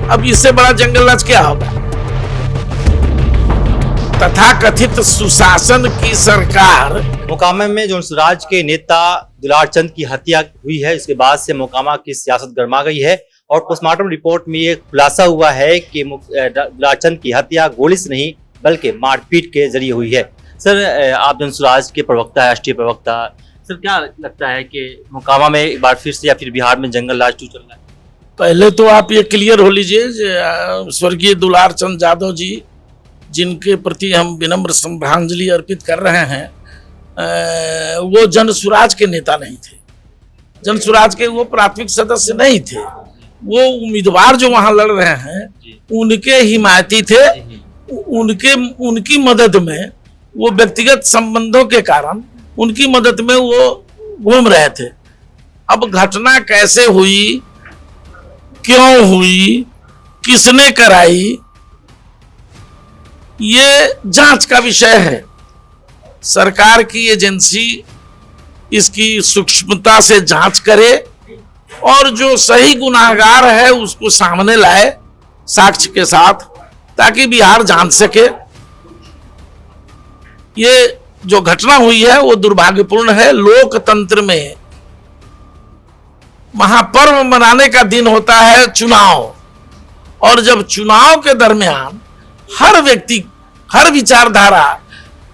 अब इससे बड़ा जंगल राज क्या होगा? तथाकथित सुशासन की सरकार। मोकामा में जो स्वराज के नेता दुलार चंद की हत्या हुई है, इसके बाद से मोकामा की सियासत गर्मा गई है और पोस्टमार्टम रिपोर्ट में ये खुलासा हुआ है कि दुलार चंद की हत्या गोली से नहीं बल्कि मारपीट के जरिए हुई है। सर, आप जन स्वराज के प्रवक्ता है, राष्ट्रीय प्रवक्ता, सर क्या लगता है कि मोकामा में एक बार फिर से या फिर बिहार में जंगल राज 2 चल रहा है? पहले तो आप ये क्लियर हो लीजिए, स्वर्गीय दुलार चंद यादव जी, जिनके प्रति हम विनम्र श्रद्धांजलि अर्पित कर रहे हैं, वो जन स्वराज के नेता नहीं थे। जन स्वराज के वो प्राथमिक सदस्य नहीं थे। वो उम्मीदवार जो वहां लड़ रहे हैं उनके हिमायती थे। उनकी मदद में, वो व्यक्तिगत संबंधों के कारण उनकी मदद में वो घूम रहे थे। अब घटना कैसे हुई, क्यों हुई, किसने कराई, ये जांच का विषय है। सरकार की एजेंसी इसकी सूक्ष्मता से जांच करे और जो सही गुनाहगार है उसको सामने लाए साक्ष्य के साथ, ताकि बिहार जान सके। ये जो घटना हुई है वो दुर्भाग्यपूर्ण है। लोकतंत्र में महापर्व मनाने का दिन होता है चुनाव, और जब चुनाव के दरमियान हर व्यक्ति, हर विचारधारा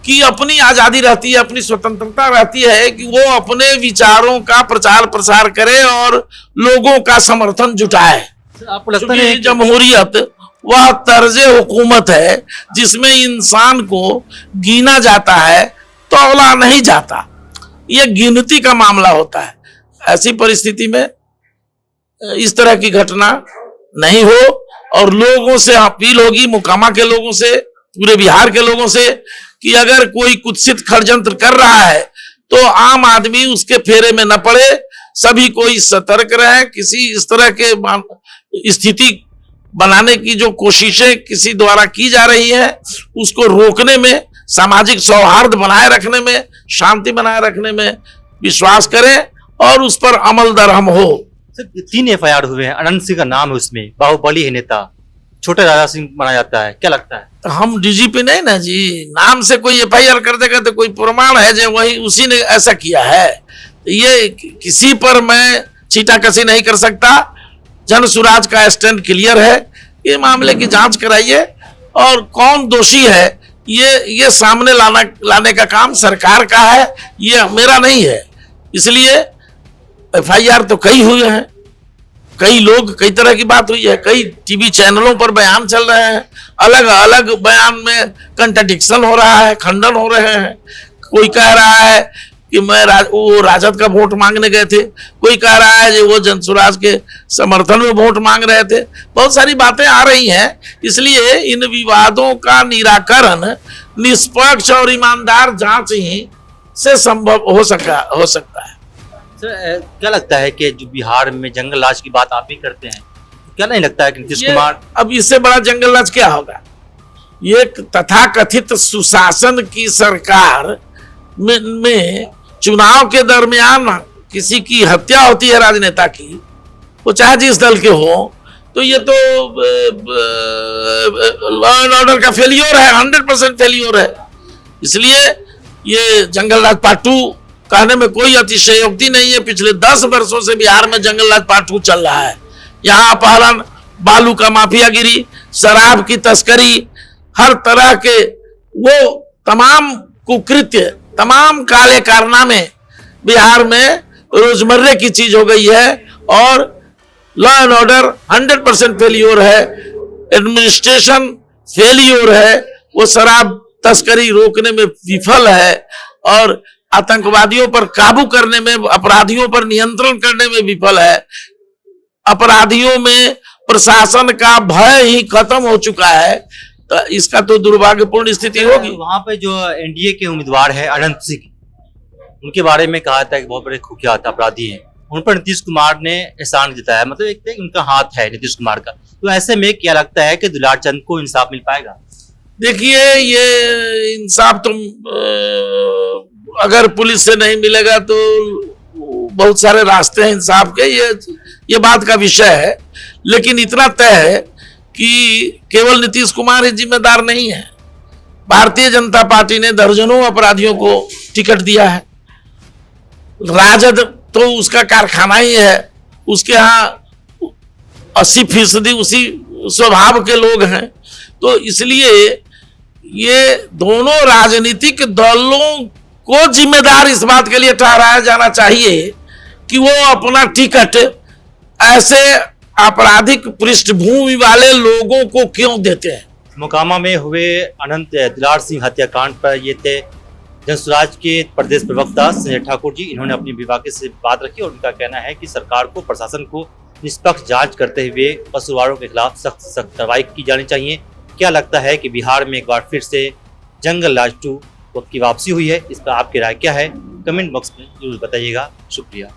की अपनी आजादी रहती है, अपनी स्वतंत्रता रहती है कि वो अपने विचारों का प्रचार प्रसार करे और लोगों का समर्थन जुटाए। आपको लगता है जमहूरियत वह तर्जे हुकूमत है जिसमें इंसान को गिना जाता है, तौला नहीं जाता। यह गिनती का मामला होता है। ऐसी परिस्थिति में इस तरह की घटना नहीं हो, और लोगों से अपील होगी, मोकामा के लोगों से, पूरे बिहार के लोगों से, कि अगर कोई कुत्सित षड्यंत्र कर रहा है तो आम आदमी उसके फेरे में न पड़े। सभी कोई सतर्क रहे। किसी इस तरह के स्थिति बनाने की जो कोशिशें किसी द्वारा की जा रही है उसको रोकने में, सामाजिक सौहार्द बनाए रखने में, शांति बनाए रखने में विश्वास करें और उस पर अमल दरहम हो। 3 FIR हुए हैं, अनंत सिंह का नाम है उसमें, बाहुबली है नेता, छोटे राजा सिंह माना जाता है, क्या लगता है? तो हम डीजीपी नहीं ना जी, नाम से कोई FIR कर देगा तो कोई प्रमाण है जो वही उसी ने ऐसा किया है? ये किसी पर मैं छीटाकशी नहीं कर सकता। जन स्वराज का स्टैंड क्लियर है। ये मामले की जांच कराइए और कौन दोषी है ये सामने लाने का काम सरकार का है, ये मेरा नहीं है। इसलिए FIR तो कई हुए हैं, कई लोग, कई तरह की बात हुई है, कई टीवी चैनलों पर बयान चल रहे हैं, अलग अलग बयान में कंट्राडिक्शन हो रहा है, खंडन हो रहे हैं। कोई कह रहा है कि वो राजद का वोट मांगने गए थे, कोई कह रहा है कि वो जन स्वराज के समर्थन में वोट मांग रहे थे। बहुत सारी बातें आ रही हैं। इसलिए इन विवादों का निराकरण निष्पक्ष और ईमानदार जांच ही से संभव हो सकता है। सर, क्या लगता है कि जो बिहार में जंगल राज की बात आप भी करते हैं, क्या नहीं लगता है कि नीतीश कुमार, अब इससे बड़ा जंगल राज क्या होगा? ये तथाकथित सुशासन की सरकार में चुनाव के दरमियान किसी की हत्या होती है राजनेता की, वो चाहे जिस दल के हो, तो ये तो लॉ एंड ऑर्डर का फेलियर है, 100% फेलियर है। इसलिए ये जंगल राज पार्ट 2 कहने में कोई अतिशयोक्ति नहीं है। पिछले 10 वर्षों से बिहार में जंगल राज पार्ट 2 चल रहा है। यहाँ अपहरण, बालू का माफियागिरी, शराब की तस्करी, हर तरह के वो तमाम कुकृत्य, तमाम काले कारनामे बिहार में रोजमर्रे की चीज हो गई है। और लॉ एंड ऑर्डर 100% फेलियर है, एडमिनिस्ट्रेशन फेलियर है, वो शराब तस्करी रोकने में विफल है, और आतंकवादियों पर काबू करने में, अपराधियों पर नियंत्रण करने में विफल है। अपराधियों में प्रशासन का भय ही खत्म हो चुका है। तो इसका तो दुर्भाग्यपूर्ण स्थिति होगी। वहां पे जो NDA के उम्मीदवार है अनंत सिंह, उनके बारे में कहा था कि बहुत बड़े कुख्यात अपराधी हैं, उन पर नीतीश कुमार ने एहसान जताया, मतलब एक उनका हाथ है नीतीश कुमार का। तो ऐसे में क्या लगता है कि दुलार चंद को इंसाफ मिल पाएगा? देखिए, ये इंसाफ तो अगर पुलिस से नहीं मिलेगा तो बहुत सारे रास्ते हैं इंसाफ के, ये बात का विषय है। लेकिन इतना तय है कि केवल नीतीश कुमार ही जिम्मेदार नहीं है, भारतीय जनता पार्टी ने दर्जनों अपराधियों को टिकट दिया है। राजद तो उसका कारखाना ही है, उसके यहाँ 80% उसी स्वभाव के लोग हैं। तो इसलिए ये दोनों राजनीतिक दलों को जिम्मेदार इस बात के लिए ठहराया जाना चाहिए कि वो अपना टिकट ऐसे आपराधिक पृष्ठभूमि वाले लोगों को क्यों देते हैं। मोकामा में हुए अनंत दिलार सिंह हत्याकांड पर ये थे जनसुराज के प्रदेश प्रवक्ता संजय ठाकुर जी। इन्होंने अपनी विभाग से बात रखी और उनका कहना है कि सरकार को, प्रशासन को निष्पक्ष जांच करते हुए कसूरवारों के खिलाफ सख्त कार्रवाई की जानी चाहिए। क्या लगता है कि बिहार में एक बार फिर से जंगल राज 2 की वापसी हुई है? इस पर आपकी राय क्या है? कमेंट बॉक्स में जरूर बताइएगा। शुक्रिया।